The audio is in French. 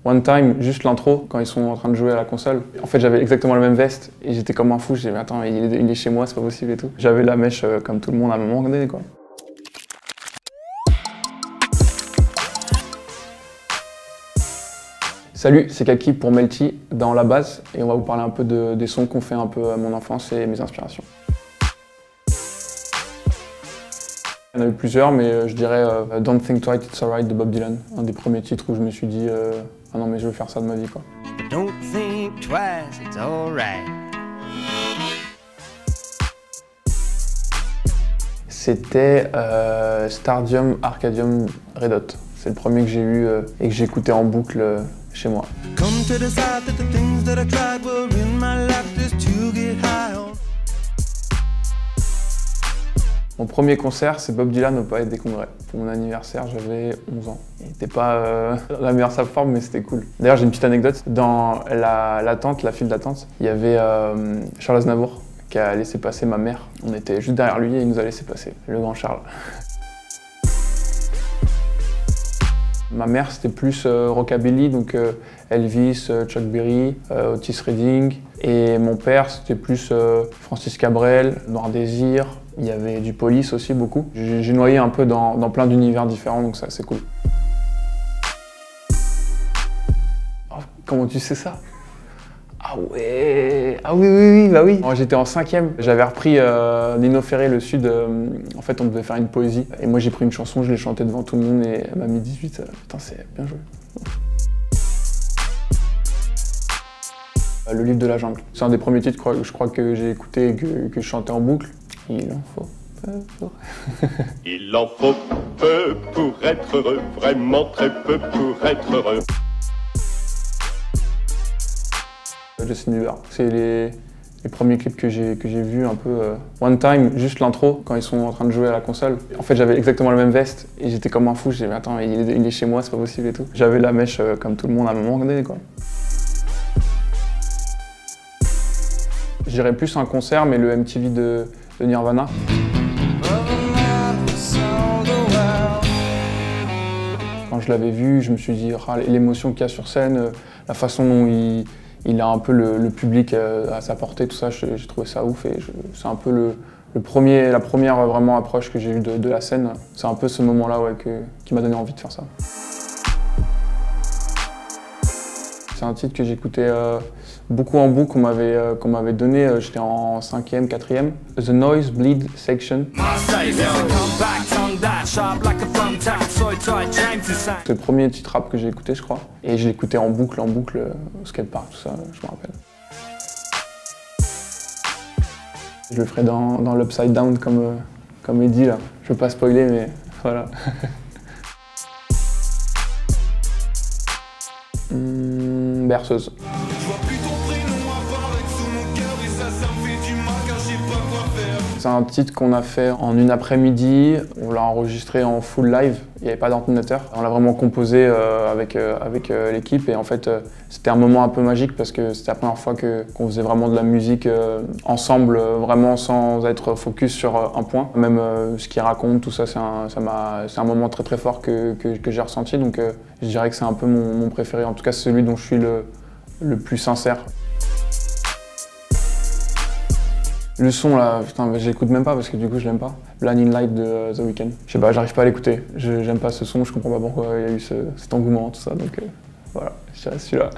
One Time, juste l'intro, quand ils sont en train de jouer à la console. En fait, j'avais exactement la même veste et j'étais comme un fou. J'ai dit, mais attends, il est chez moi, c'est pas possible et tout. J'avais la mèche comme tout le monde à un moment donné, quoi. Salut, c'est Kaki pour Melty dans La Base et on va vous parler un peu des sons qu'on fait un peu à mon enfance et mes inspirations. Il y en a eu plusieurs, mais je dirais Don't Think Twice, It's Alright de Bob Dylan. Un des premiers titres où je me suis dit ah non mais je veux faire ça de ma vie, quoi. Don't think twice, it's alright. C'était Stadium Arcadium Red Hot. C'est le premier que j'ai eu et que j'écoutais en boucle chez moi. Mon premier concert, c'est Bob Dylan au Palais des Congrès. Pour mon anniversaire, j'avais 11 ans. Il n'était pas la meilleure sa forme, mais c'était cool. D'ailleurs, j'ai une petite anecdote. Dans la file d'attente, il y avait Charles Aznavour qui a laissé passer ma mère. On était juste derrière lui et il nous a laissé passer, le grand Charles. Ma mère, c'était plus rockabilly, donc Elvis, Chuck Berry, Otis Redding. Et mon père, c'était plus Francis Cabrel, Noir Désir. Il y avait du Police aussi, beaucoup. J'ai noyé un peu dans plein d'univers différents, donc ça, c'est cool. Oh, comment tu sais ça? Ah ouais! Ah oui, bah oui! J'étais en 5e, j'avais repris Nino Ferré, Le Sud. En fait, on devait faire une poésie. Et moi, j'ai pris une chanson, je l'ai chantée devant tout le monde et elle m'a mis 18. Putain, c'est bien joué. Le Livre de la Jungle. C'est un des premiers titres, je crois que j'ai écouté et que je chantais en boucle. Il en faut peu pour... Il en faut peu pour être heureux, vraiment très peu pour être heureux. Justin Bieber, c'est les premiers clips que j'ai vus un peu. One Time, juste l'intro, quand ils sont en train de jouer à la console. En fait, j'avais exactement la même veste et j'étais comme un fou. J'ai dit, mais attends, il est chez moi, c'est pas possible et tout. J'avais la mèche comme tout le monde à un moment donné, quoi. Je dirais plus un concert, mais le MTV de Nirvana. Quand je l'avais vu, je me suis dit, ah, l'émotion qu'il y a sur scène, la façon dont il a un peu le public à sa portée, tout ça, j'ai trouvé ça ouf. Et c'est un peu la première vraiment approche que j'ai eue de la scène. C'est un peu ce moment-là qui m'a donné envie de faire ça. C'est un titre que j'écoutais beaucoup en boucle, qu'on m'avait donné, j'étais en 5e, 4e. The Noise Bleed Section. C'est le premier titre rap que j'ai écouté, je crois. Et je l'écoutais en boucle, au skatepark, tout ça, je me rappelle. Je le ferai dans l'Upside Down comme Eddie, là. Je veux pas spoiler, mais voilà. Berceuse. C'est un titre qu'on a fait en une après-midi. On l'a enregistré en full live. Il n'y avait pas d'ordinateur. On l'a vraiment composé avec l'équipe et en fait c'était un moment un peu magique parce que c'était la première fois qu'on faisait vraiment de la musique ensemble, vraiment sans être focus sur un point. Même ce qu'il raconte, tout ça, c'est un moment très très fort que j'ai ressenti. Donc je dirais que c'est un peu mon préféré. En tout cas, c'est celui dont je suis le plus sincère. Le son là, putain, je l'écoute même pas parce que du coup je l'aime pas. Blinding Light de The Weeknd. Je sais pas, j'arrive pas à l'écouter. J'aime pas ce son, je comprends pas pourquoi il y a eu cet engouement, tout ça, donc voilà, je dirais celui-là.